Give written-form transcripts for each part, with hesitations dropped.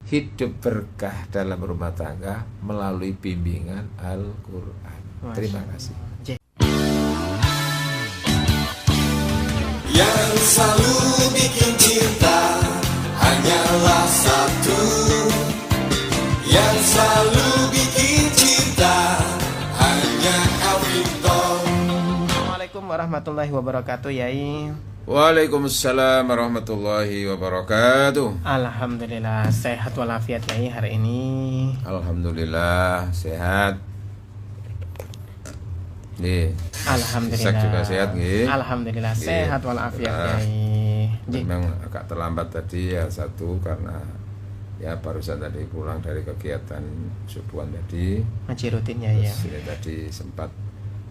hidup berkah dalam rumah tangga melalui bimbingan Al-Quran. Terima kasih. Yang selalu bikin cinta hanyalah satu. Yang selalu bikin cinta hanya Alvito. Assalamualaikum warahmatullahi wabarakatuh, Yai. Waalaikumsalam warahmatullahi wabarakatuh. Alhamdulillah sehat walafiat, Yai, hari ini. Alhamdulillah sehat. Nggih. Alhamdulillah. Ishak juga sehat nggih. Alhamdulillah Nggih. sehat walafiat, Yai. Memang agak terlambat tadi ya, satu karena ya barusan tadi pulang dari kegiatan subuhan tadi. Ngaji rutin ya, ya. Terus tadi sempat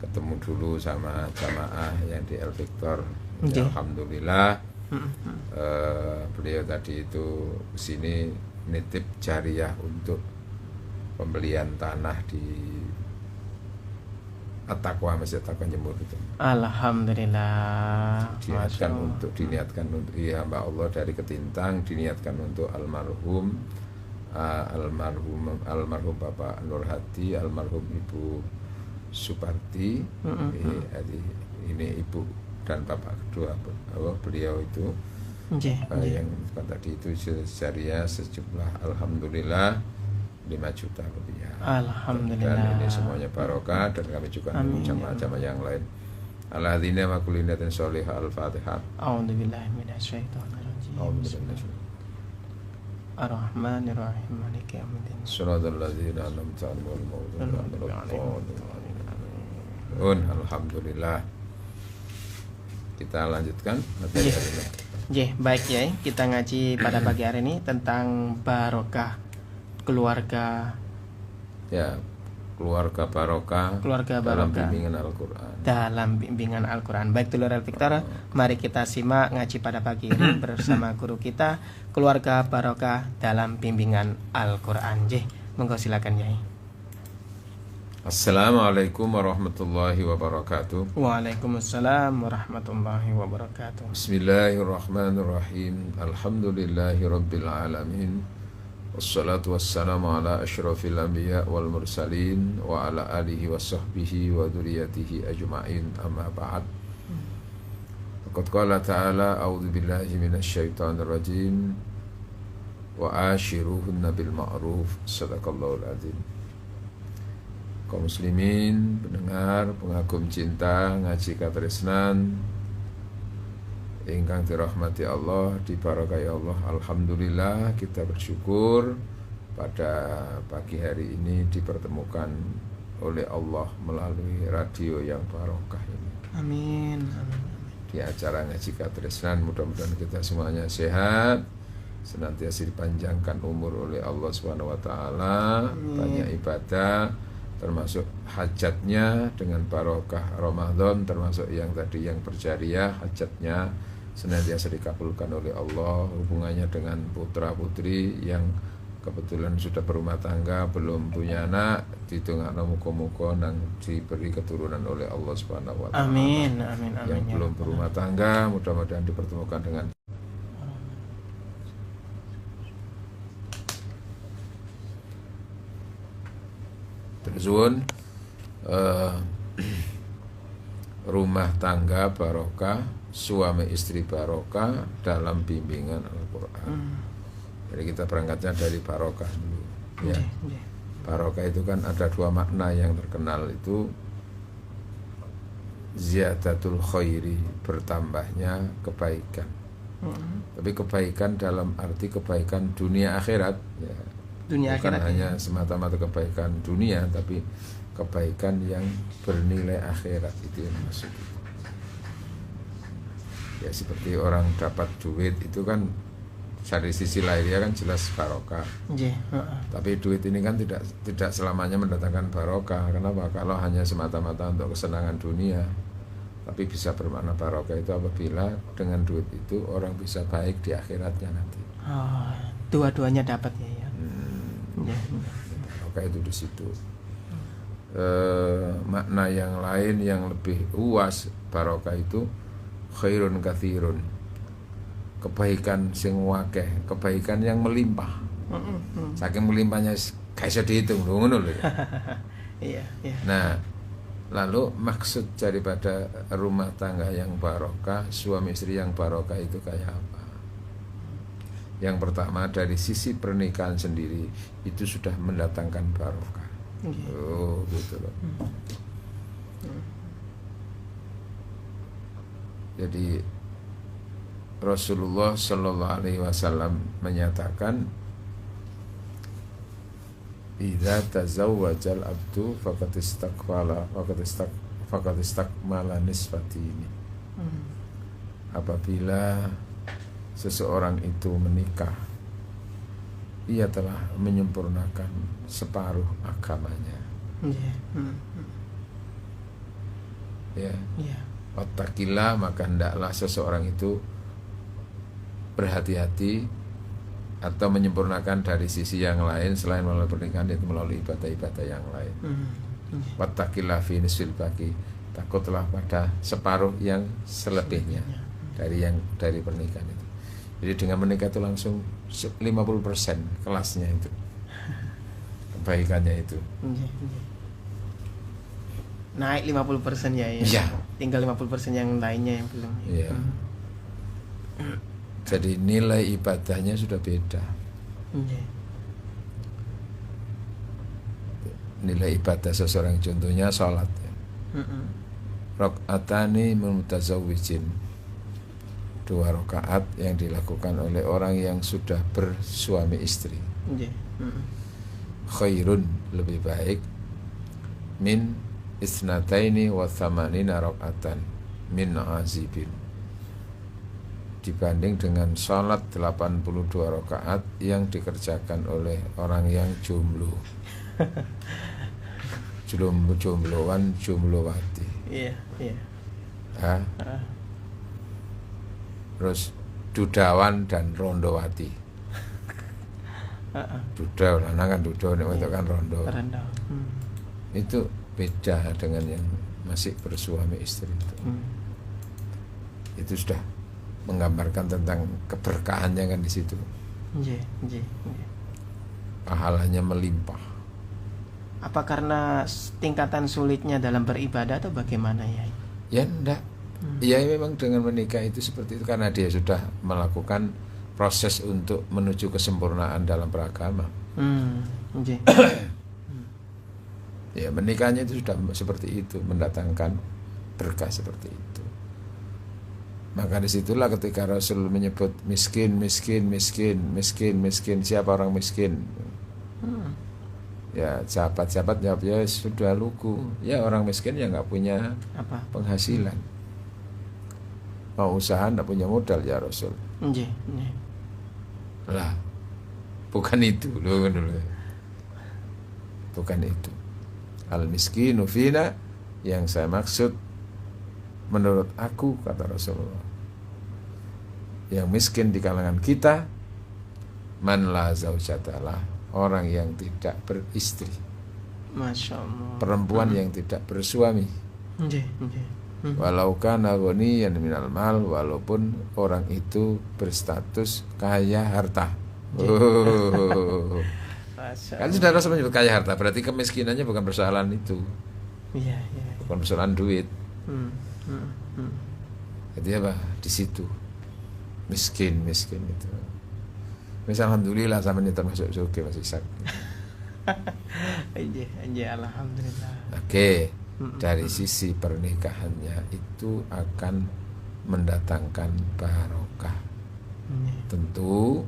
ketemu dulu sama jamaah yang di El Victor. Ya, alhamdulillah. Beliau tadi itu sini nitip jariah untuk pembelian tanah di At-Taqwa, Masjid At-Taqwa Jemur itu. Alhamdulillah. Diniatkan untuk ya hamba Allah dari Ketintang, diniatkan untuk almarhum Bapak Nur Hadi, almarhum Ibu Suparti. Ini Ibu dan Bapak kedua beliau itu yang tadi itu jariah sejumlah alhamdulillah 5 juta rupiah. Alhamdulillah. Dan ini semuanya barokah, dan kami juga jamaah-jamaah yang lain. Alladzina wa kullinatin sholihah. Al-Fatihah. A'udzubillahi minasyaitonirrajim. Ar-Rahmanir-Rahim. Maliki yaumiddin. Shiratal ladzina an'amta 'alaihim ghairil maghdubi 'alaihim. Alhamdulillah. Kita lanjutkan materi hari ini. Baik, ya. Kita ngaji pada pagi hari ini tentang barokah keluarga. Ya, keluarga barokah. Keluarga dalam barokah bimbingan Al-Quran. Dalam bimbingan Al-Quran. Baik, dulur El Victor, mari kita simak ngaji pada pagi ini bersama guru kita, keluarga barokah dalam bimbingan Al-Quran. Monggo silakan, Yai. Assalamualaikum warahmatullahi wabarakatuh. Waalaikumsalam warahmatullahi wabarakatuh. Bismillahirrahmanirrahim. Alhamdulillahi rabbil alamin. Wassalatu wassalamu ala asyrafil anbiya wal mursalin wa ala alihi wa sahbihi wa dzurriyyatihi ajma'in, amma ba'd. Qad qala ta'ala a'udzu billahi minasyaitonir rajim wa ashiruhunna bil ma'ruf. Shadaqallahul adzim. Kaum muslimin, pendengar, pengagum cinta ngaji katresnan ingkang dirahmati Allah, diberkahi Allah. Alhamdulillah, kita bersyukur pada pagi hari ini dipertemukan oleh Allah melalui radio yang barokah ini. Amin. Di acara ngaji katresnan, mudah-mudahan kita semuanya sehat, senantiasa dipanjangkan umur oleh Allah Subhanahu wa taala, banyak ibadah, termasuk hajatnya dengan barokah Ramadan, termasuk yang tadi yang berjariah, hajatnya senantiasa dikabulkan oleh Allah. Hubungannya dengan putra putri yang kebetulan sudah berumah tangga, belum punya anak, ditungakno muga-muga nang diberi keturunan oleh Allah Subhanahu wa taala. Amin. Yang belum berumah tangga, mudah-mudahan dipertemukan dengan tersuwun rumah tangga barokah, suami istri barokah dalam bimbingan Al-Quran. Jadi kita berangkatnya dari barokah dulu, ya. Barokah itu kan ada 2 makna yang terkenal, itu ziyadatul khairi, bertambahnya kebaikan. Tapi kebaikan dalam arti kebaikan dunia akhirat, ya. Dunia Bukan akhirat hanya semata-mata kebaikan dunia, tapi kebaikan yang bernilai akhirat, itu yang maksud. Ya seperti orang dapat duit itu kan dari sisi lahiriah kan jelas barokah. Tapi duit ini kan tidak selamanya mendatangkan barokah. Kenapa? Kalau hanya semata-mata untuk kesenangan dunia. Tapi bisa bermakna barokah itu apabila dengan duit itu orang bisa baik di akhiratnya nanti. Dua-duanya dapat, ya. Barokah itu di situ. Makna yang lain yang lebih luas barokah itu khairun katsirun, kebaikan sing wakeh, kebaikan yang melimpah. Saking melimpahnya gak iso dihitung lho, ngono lho. Iya, iya. Nah, lalu maksud daripada rumah tangga yang barokah, suami istri yang barokah itu kayak apa? Yang pertama dari sisi pernikahan sendiri itu sudah mendatangkan barokah. Oh, gitu loh. Jadi Rasulullah Shallallahu Alaihi Wasallam menyatakan, idza tazawwajal abdu faqad istakmala nisfatini. Apabila seseorang itu menikah, ia telah menyempurnakan separuh agamanya. Ya. Wattaqillah, maka hendaklah seseorang itu berhati-hati atau menyempurnakan dari sisi yang lain selain melalui pernikahan, itu melalui ibadah-ibadah yang lain. Wattaqillah fi nisfil baqi, takutlah pada separuh yang selebihnya dari pernikahan itu. Jadi dengan menikah itu langsung 50% kelasnya itu, kebaikannya itu. Naik 50% ya. Iya. Tinggal 50% yang lainnya yang belum. Iya. Jadi nilai ibadahnya sudah beda. Nilai ibadah seseorang contohnya sholat ya. Rakaatani mutazawwijin, 2 rakaat yang dilakukan oleh orang yang sudah bersuami istri. Khairun, lebih baik, min isnataini wa thamanina rakaatan min azibin, dibanding dengan sholat 82 rakaat yang dikerjakan oleh orang yang jomblo. Jombloan, jomblowati. Iya. Terus dudawan dan rondowati. Duda lanang kan duda, nek wedok kan rondo. Itu beda dengan yang masih bersuami istri itu. Itu sudah menggambarkan tentang keberkahannya kan di situ. Pahalanya melimpah. Apa karena tingkatan sulitnya dalam beribadah atau bagaimana ya? Ya enggak. Ya memang dengan menikah itu seperti itu karena dia sudah melakukan proses untuk menuju kesempurnaan dalam beragama. Ya menikahnya itu sudah seperti itu, mendatangkan berkah seperti itu. Maka disitulah ketika Rasul menyebut miskin, siapa orang miskin? Ya sahabat-sahabat jawab, ya sudah lugu. Ya orang miskin yang nggak punya penghasilan, mau usaha nggak punya modal ya Rasul. Lah, bukan itu loh, bukan itu. Al-miskinu fina, yang saya maksud menurut aku, kata Rasulullah, yang miskin di kalangan kita, man la zaujatalah, orang yang tidak beristri. Masya Allah. Perempuan yang tidak bersuami. Walau kana ghaniyan minal mal, walaupun orang itu berstatus kaya harta. Kan sudah Rasul menyebut kaya harta, berarti kemiskinannya bukan persoalan itu. Bukan persoalan duit. Jadi apa? Di situ miskin itu. Misal alhamdulillah sama ini termasuk surga masih sakit. Alhamdulillah. Oke, dari sisi pernikahannya itu akan mendatangkan barokah. Tentu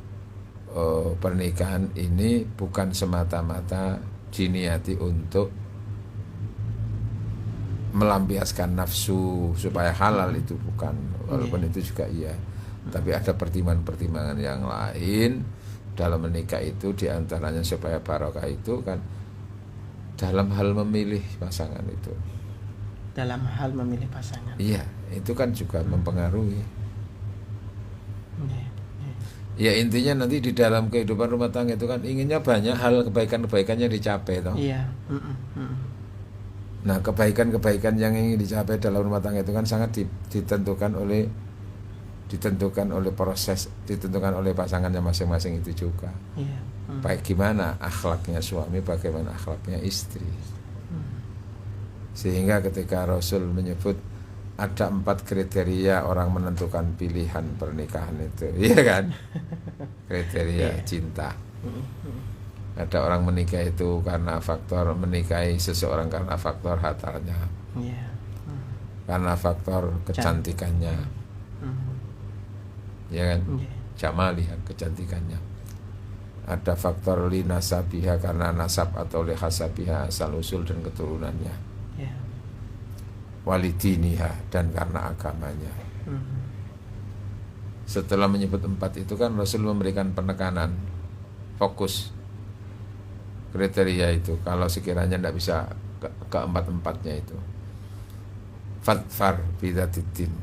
pernikahan ini bukan semata-mata diniati untuk melampiaskan nafsu supaya halal, itu bukan, walaupun itu juga iya, tapi ada pertimbangan-pertimbangan yang lain dalam menikah itu, diantaranya supaya barokah itu kan dalam hal memilih pasangan itu. Dalam hal memilih pasangan. Iya, itu kan juga mempengaruhi. Ya intinya nanti di dalam kehidupan rumah tangga itu kan inginnya banyak hal kebaikan-kebaikannya dicapai toh. Iya. Nah kebaikan-kebaikan yang ingin dicapai dalam rumah tangga itu kan sangat ditentukan oleh ditentukan oleh proses, ditentukan oleh pasangannya masing-masing itu juga. Iya. Baik gimana akhlaknya suami, bagaimana akhlaknya istri. Sehingga ketika Rasul menyebut ada 4 kriteria orang menentukan pilihan pernikahan itu, iya kan? Kriteria cinta. Ada orang menikah itu karena faktor menikahi seseorang karena faktor hartanya, karena faktor kecantikannya, ya kan? Jamaliha, kecantikannya. Ada faktor linasabiha karena nasab atau lihasabiha, asal usul dan keturunannya. Walidiniha, dan karena agamanya. Setelah menyebut 4 itu kan Rasul memberikan penekanan, fokus kriteria itu. Kalau sekiranya tidak bisa keempat-empatnya itu, fadfar bidzatiddin,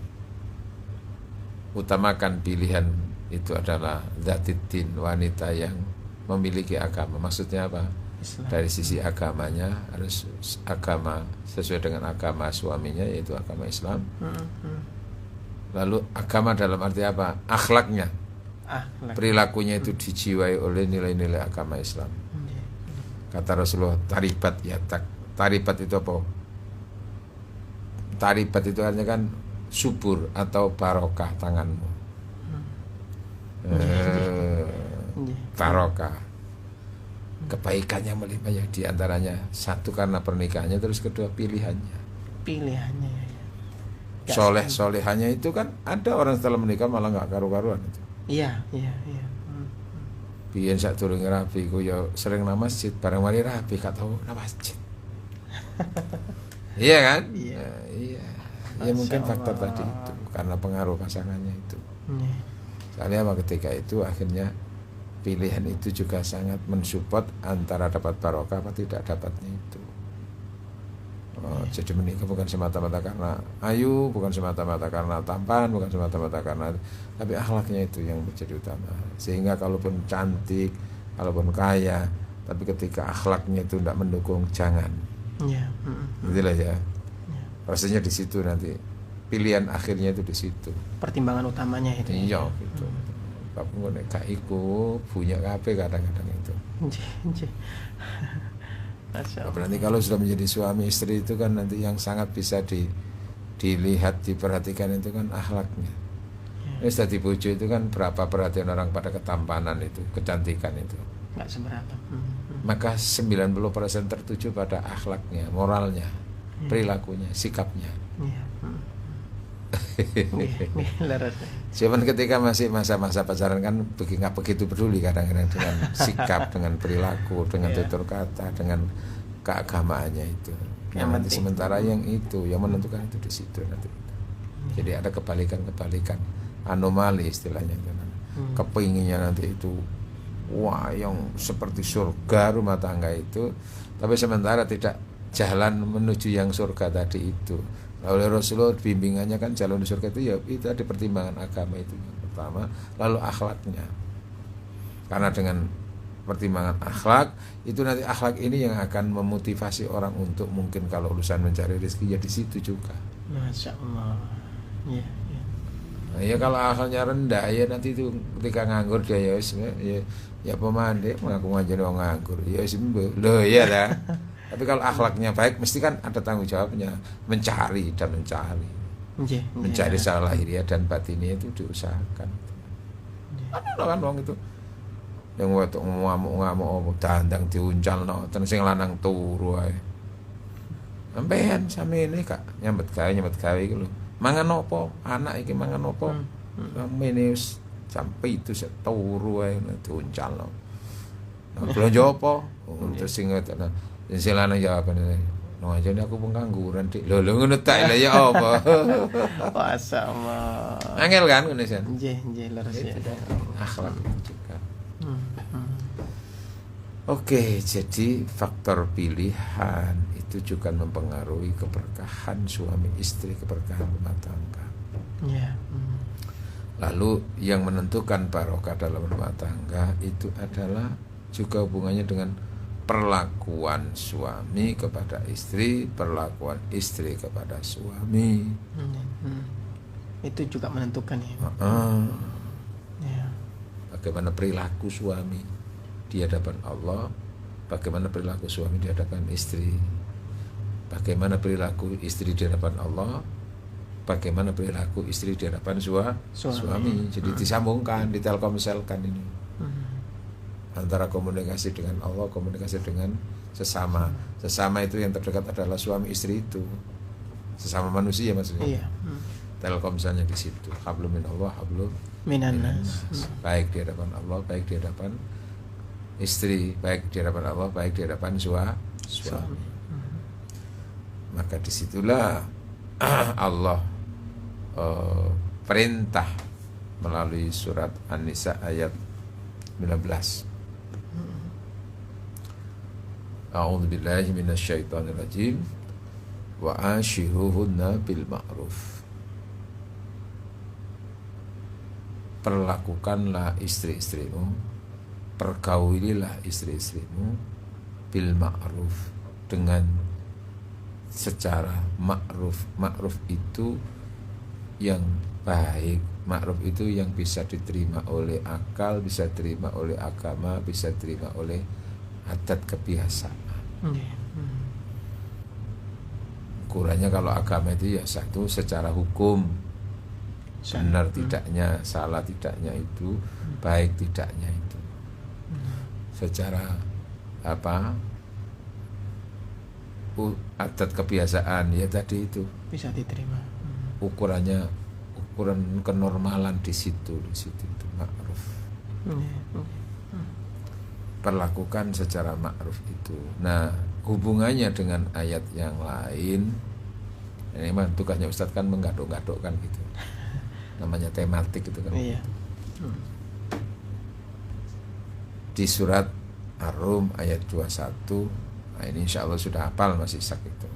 utamakan pilihan itu adalah dzatiddin, wanita yang memiliki agama. Maksudnya apa? Islam. Dari sisi agamanya harus agama sesuai dengan agama suaminya, yaitu agama Islam. Lalu agama dalam arti apa? Akhlaknya, perilakunya itu dijiwai oleh nilai-nilai agama Islam. Kata Rasulullah, taribat ya tak. Taribat itu apa? Taribat itu artinya kan subur atau barokah tanganmu. Barokah, kebaikannya melimpah, diantaranya satu karena pernikahannya, terus kedua pilihannya. Soleh solehannya itu kan ada orang setelah menikah malah nggak karu-karuan itu. Iya. Biyen sak durung rapi ku ya sering nang masjid, bareng mari rapi gak tau nang masjid. Iya kan? Iya. Ya mungkin faktor tadi itu karena pengaruh pasangannya itu. Soalnya ketika itu akhirnya pilihan itu juga sangat mensupport antara dapat barokah apa tidak dapatnya itu. Jadi menikah bukan semata-mata karena ayu, bukan semata-mata karena tampan, bukan semata-mata karena, tapi akhlaknya itu yang menjadi utama. Sehingga kalaupun cantik, kalaupun kaya, tapi ketika akhlaknya itu tidak mendukung, jangan. Itulah ya. Rasanya di situ nanti pilihan akhirnya itu di situ. Pertimbangan utamanya itu. Iya gitu. Bapak nek gak iku punya kabeh kadang-kadang itu. Berarti kalau sudah menjadi suami istri itu kan nanti yang sangat bisa dilihat, diperhatikan itu kan akhlaknya. Sudah dibojo itu kan berapa perhatian orang pada ketampanan itu, kecantikan itu. Enggak seberapa. Maka 90% tertuju pada akhlaknya, moralnya, perilakunya, sikapnya. Cuman ketika masih masa-masa pacaran kan nggak begitu peduli kadang-kadang dengan sikap, dengan perilaku, dengan tutur kata, dengan keagamaannya itu. Yang nanti sementara yang itu yang menentukan itu di situ nanti. Jadi ada kebalikan-kebalikan, anomali istilahnya. Kepinginnya nanti itu wah yang seperti surga rumah tangga itu, tapi sementara tidak jalan menuju yang surga tadi itu. Oleh Rasulullah bimbingannya kan jalan di surga itu ada pertimbangan agama itu yang pertama, lalu akhlaknya. Karena dengan pertimbangan akhlak itu nanti akhlak ini yang akan memotivasi orang untuk mungkin kalau urusan mencari rezeki ya di situ juga. Masya Allah. Ya kalau akhlaknya rendah ya nanti itu ketika nganggur dia ya pemandai mengaku ngajari orang nganggur ya simbe loh ya dah. Tapi kalau akhlaknya baik mesti kan ada tanggung jawabnya, mencari secara lahiriah dan batinnya itu diusahakan. Ada kan orang itu yang wetok ngamuk dandang diuncal terus sing lanang turu ae. Sampeyan sami ini Kak nyambet gawe iki lho. Mangan opo? Anak iki mangan opo? Samene wis jam 7 sik turu ae diuncalno. Belanja opo? Terus sing ngoten. Silana jawabannya, aja ini aku pengangguran dik. Lho ngono tak lah ya apa? Masa Allah. Angel kan ngono sen. Nggih leres ya. Akhlak juga. Oke, jadi faktor pilihan itu juga mempengaruhi keberkahan suami istri, keberkahan rumah tangga. Lalu yang menentukan barokah dalam rumah tangga itu adalah juga hubungannya dengan perlakuan suami kepada istri, perlakuan istri kepada suami. Itu juga menentukan ya. Ya. Bagaimana perilaku suami di hadapan Allah, bagaimana perilaku suami di hadapan istri, bagaimana perilaku istri di hadapan Allah, bagaimana perilaku istri di hadapan suami. Jadi disambungkan, ditelkomselkan ini antara komunikasi dengan Allah, komunikasi dengan sesama. Sesama itu yang terdekat adalah suami istri itu, sesama manusia maksudnya. Iya. Telkomselnya di situ. Hablum min Allah, hablum Minan nas. baik di hadapan Allah, baik di hadapan istri, baik di hadapan Allah, baik di hadapan suami. Maka disitulah Allah perintah melalui surat An-Nisa ayat 19. A'udzu billahi minasyaitonir rajim. Wa ashiruhunna bil ma'ruf. Perlakukanlah istri-istrimu, pergaulilah istri-istrimu bil ma'ruf, dengan secara ma'ruf. Ma'ruf itu yang baik, ma'ruf itu yang bisa diterima oleh akal, bisa diterima oleh agama, bisa diterima oleh adat kebiasaan. Ukurannya kalau agama itu ya satu, secara hukum, benar tidaknya, salah tidaknya itu, baik tidaknya itu. Secara adat kebiasaan ya tadi itu Bisa diterima. ukuran kenormalan di situ itu ma'ruf. Perlakukan secara ma'ruf itu. Nah, hubungannya dengan ayat yang lain, ini memang tugasnya Ustadz kan menggaduk-gadukkan gitu. Namanya tematik itu kan. Iya. Di surat Ar-Rum ayat 21. Nah, ini insya Allah sudah hafal Mas Ishak itu,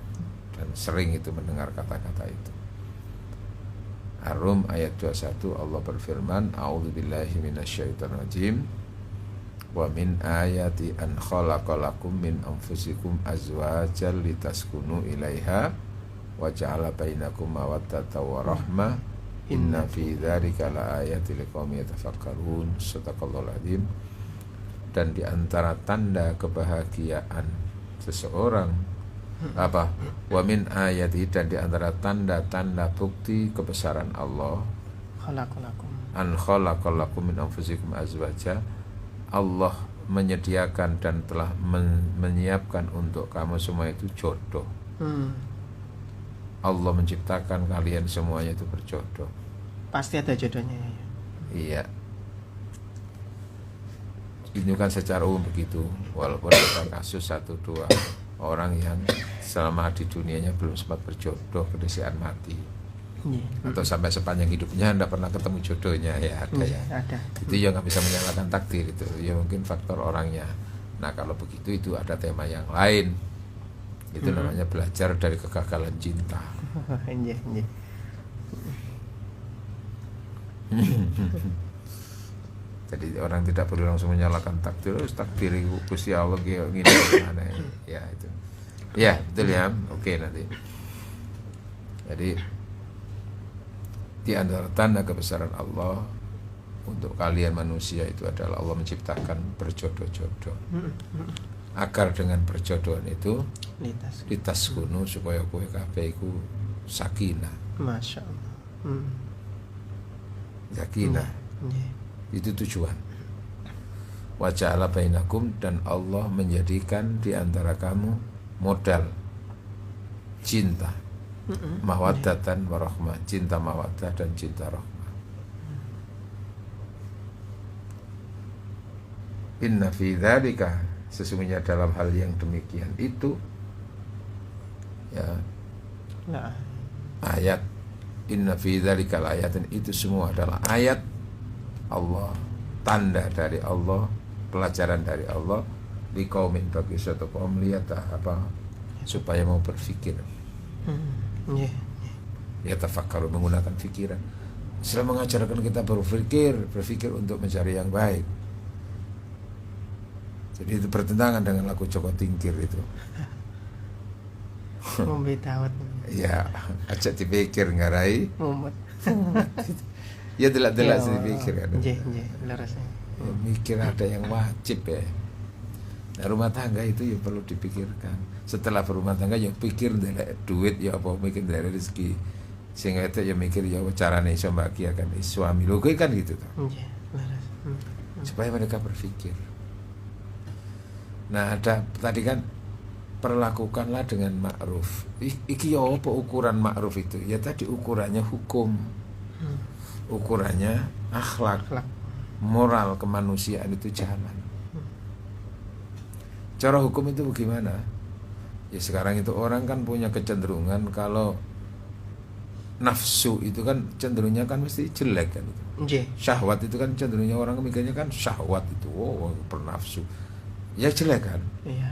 dan sering itu mendengar kata-kata itu. Ar-Rum ayat 21, Allah berfirman, a'udzubillahi minasyaitonirrajim. Wa min ayati an khalaqalakum min anfusikum azwajan litaskunu ilaiha wa ja'ala bainakum mawaddatan wa rahmah inna fi dzalika laayatil liqaumin yatafakkarun. Shadaqallahul adzim. Dan di antara tanda kebahagiaan seseorang wa min ayati, dan di antara tanda-tanda bukti kebesaran Allah, Khalaqalakum. an khalaqalakum min anfusikum azwaja, Allah menyediakan dan telah menyiapkan untuk kamu semua itu jodoh. Allah menciptakan kalian semuanya itu berjodoh. Pasti ada jodohnya ya. Iya. Ini kan secara umum begitu. Walaupun ada kasus 1-2 orang yang selama di dunianya belum sempat berjodoh, kedesiaan mati. Atau sampai sepanjang hidupnya tidak pernah ketemu jodohnya, ya ada ya. Ada. Itu ya nggak bisa menyalahkan takdir itu. Ya mungkin faktor orangnya. Nah kalau begitu itu ada tema yang lain. Itu namanya belajar dari kegagalan cinta. Jadi orang tidak perlu langsung menyalahkan takdir. Takdir Gusti Allah gini gimana ya itu. Ya betul ya. Oke nanti. Jadi di antara tanda kebesaran Allah untuk kalian manusia itu adalah Allah menciptakan berjodoh-jodoh. Agar dengan perjodohan itu litaskunu, supaya kowe kabeh iku sakinah. Masya Allah. Sakinah. Itu tujuan. Wa ja'ala bainakum, dan Allah menjadikan di antara kamu modal cinta. Mawaddatan warahmah, cinta mawaddah dan cinta rahmah. Inna fi dzalika, sesungguhnya dalam hal yang demikian itu ya ayat, inna fi dzalika ayatin, itu semua adalah ayat Allah, tanda dari Allah, pelajaran dari Allah, liqaumin, bagi suatu kaum, lihat supaya mau berpikir. Ya tafakkaru, menggunakan pikiran. Islam mengajarkan kita berpikir untuk mencari yang baik. Jadi itu bertentangan dengan lagu Joko Tingkir itu. Mumbit tawat. Ya, ajak dipikir ngarai. Mumbut. Ya delak-delak sih pikir kan. Nggih, leres. Ya, mikir ada yang wajib ya. Nah, rumah tangga itu ya perlu dipikirkan. Setelah berumah tangga ya pikir ndelek duit ya apa mikir ndelek rezeki. Sing itu ya mikir ya carane iso membahagiakan suami. Lho kan gitu toh. Nggih, leres. Supaya mereka berpikir. Nah, ada tadi kan perlakukanlah dengan ma'ruf. Iki ya apa ukuran ma'ruf itu? Ya tadi ukurannya hukum. Ukurannya akhlak. Moral kemanusiaan itu jalan. Cara hukum itu bagaimana? Ya sekarang itu orang kan punya kecenderungan kalau nafsu itu kan cenderungnya kan mesti jelek kan itu. Nggih. Syahwat itu kan cenderungnya orang mikirnya kan syahwat itu bernafsu. Ya jelek kan? Iya.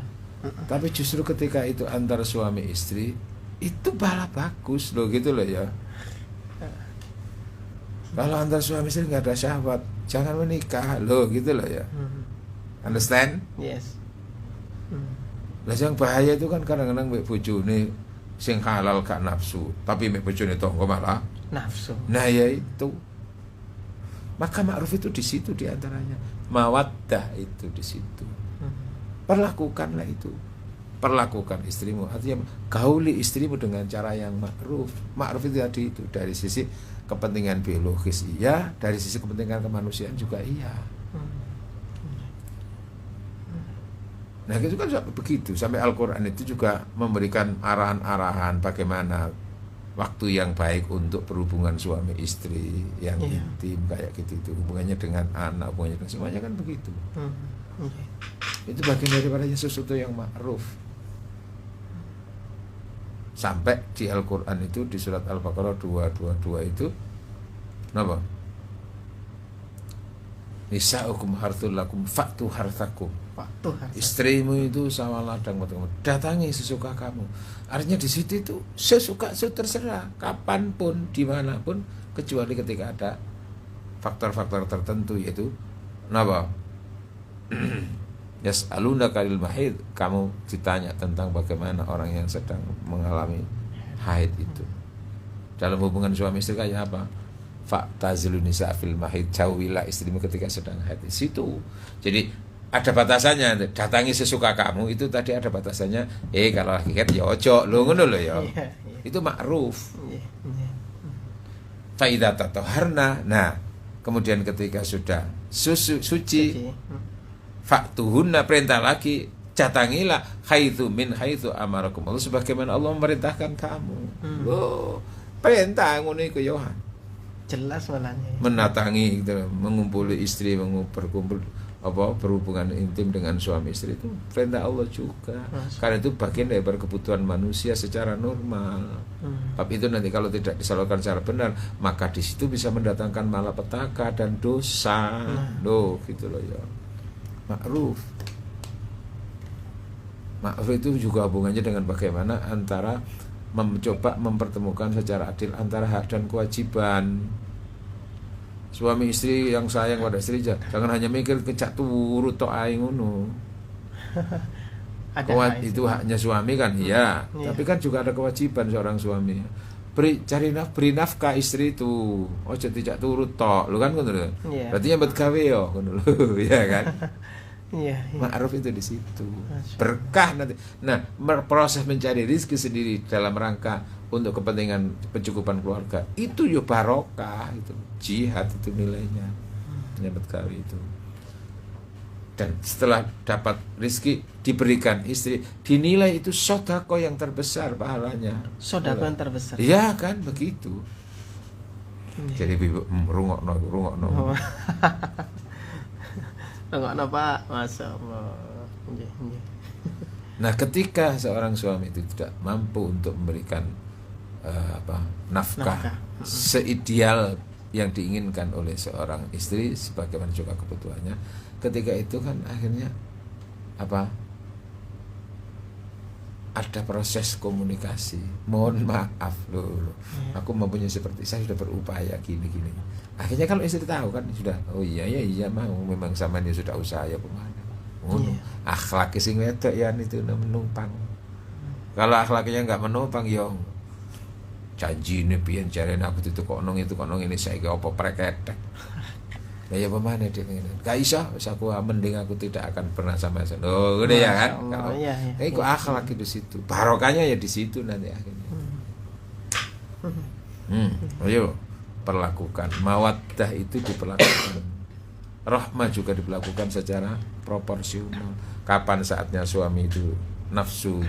Tapi justru ketika itu antara suami istri itu malah bagus loh gitu loh ya. Kalau antara suami istri nggak ada syahwat, jangan menikah loh gitu loh ya. Understand? Yes. Lah yang bahaya itu kan kadang-kadang mbek bojone sing halal gak nafsu, tapi mbek bojone tonggo malah Nafsu. nah ya itu. Maka ma'ruf itu di situ di antaranya. Mawaddah itu di situ. Perlakukanlah itu. Perlakukan istrimu, artinya gauli istrimu dengan cara yang ma'ruf. Ma'ruf itu tadi itu dari sisi kepentingan biologis iya, dari sisi kepentingan kemanusiaan juga iya. Nah itu kan begitu. Sampai Al-Quran itu juga memberikan arahan-arahan bagaimana waktu yang baik untuk berhubungan suami istri yang intim kayak gitu itu, hubungannya dengan anak, hubungannya dengan semuanya kan begitu. Itu bagian daripada sesuatu yang ma'ruf. Sampai di Al-Quran itu di surat Al-Baqarah 222 itu kenapa? Nisa'ukum harthul lakum fa'tu harthakum. Istrimu itu sama ladang buat kamu, datangi sesuka kamu. Artinya di situ itu sesuka terserah kapanpun dimanapun, kecuali ketika ada faktor-faktor tertentu, yaitu kenapa? Yas'alunaka lil mahid, kamu ditanya tentang bagaimana orang yang sedang mengalami haid itu. Dalam hubungan suami istri kayak apa? Fa'tazilun nisa fil mahid, jauhilah istrimu ketika sedang haid. Di situ. Jadi ada batasannya, datangi sesuka kamu itu tadi ada batasannya. Kalau hakikat ya ojo lo ngono lo ya. Itu ma'ruf. Fa idza tatahharna, nah kemudian ketika sudah suci faktuhunna, perintah lagi, datangilah haitsu min haitsu amarakum Allah, sebagaimana Allah memerintahkan kamu. Loh, perintah ngono iku yo. Jelas malahnya. Menatangi gitu, mengumpuli istri, berkumpul berhubungan intim dengan suami istri itu perintah Allah juga. Karena itu bagian dari kebutuhan manusia secara normal. Tapi itu nanti kalau tidak disalurkan secara benar, maka di situ bisa mendatangkan malapetaka dan dosa. Loh, gitu loh ya. Ma'ruf. Ma'ruf itu juga hubungannya dengan bagaimana antara mencoba mempertemukan secara adil antara hak dan kewajiban. Suami istri yang sayang pada istri, jangan hanya mikir kecak turut tok ae ngono. Itu haknya suami kan, iya. Tapi kan juga ada kewajiban seorang suami. Beri nafkah istri itu. Ojo tidak turut tok, lu kan ngono lho. Berarti yang gawe yo ngono lho, ya kan? Iya. Ma'ruf itu di situ. Berkah nanti. Nah, proses mencari rezeki sendiri dalam rangka untuk kepentingan pencukupan keluarga itu yo barokah, itu jihad, itu nilainya nyambut gawe itu. Dan setelah dapat rezeki diberikan istri, dinilai itu sedekah yang terbesar pahalanya. Sedekah yang terbesar. Iya kan begitu. Jadi rungokno. Rungokno Pak, masyaallah. Nah, ketika seorang suami itu tidak mampu untuk memberikan nafkah seideal yang diinginkan oleh seorang istri sebagaimana juga kebutuhannya, ketika itu kan akhirnya ada proses komunikasi. Mohon maaf loh, aku mempunyai seperti saya sudah berupaya gini. Akhirnya kalau istri tahu kan sudah, oh iya mau memang sama dia sudah usaha ya kemana. Akhlak sing wedok ya itu menumpang. Kalau akhlaknya nggak menumpang yo janjine piyen jarene aku ditukokno ini saiki apa preketek. Lah ya pemane dia ngene. Gak iso wis aku mending aku tidak akan pernah sama sen. Oh, udah ya kan. Kalau iya. itu akhlak di situ. Barokahnya ya di situ nanti akhirnya. Ayo perlakukan mawaddah itu diperlakukan. Rahmah juga diperlakukan secara proporsional. Kapan saatnya suami itu nafsu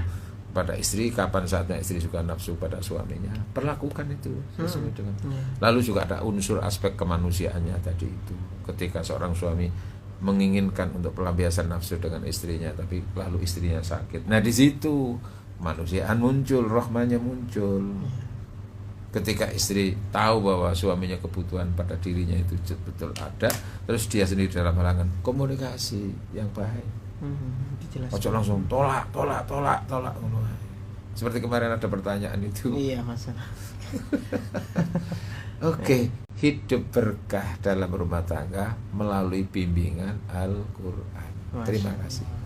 pada istri, kapan saatnya istri juga nafsu pada suaminya. Perlakukan itu sesuai dengan. Lalu juga ada unsur aspek kemanusiaannya tadi itu. Ketika seorang suami menginginkan untuk pelampiasan nafsu dengan istrinya, tapi lalu istrinya sakit. Nah di situ kemanusiaan muncul, rahmanya muncul. Ketika istri tahu bahwa suaminya kebutuhan pada dirinya itu betul ada, terus dia sendiri dalam halangan, komunikasi yang baik. Ojo langsung tolak. Seperti kemarin ada pertanyaan itu. Iya, masalah. Oke, hidup berkah dalam rumah tangga melalui bimbingan Al-Quran. Terima kasih.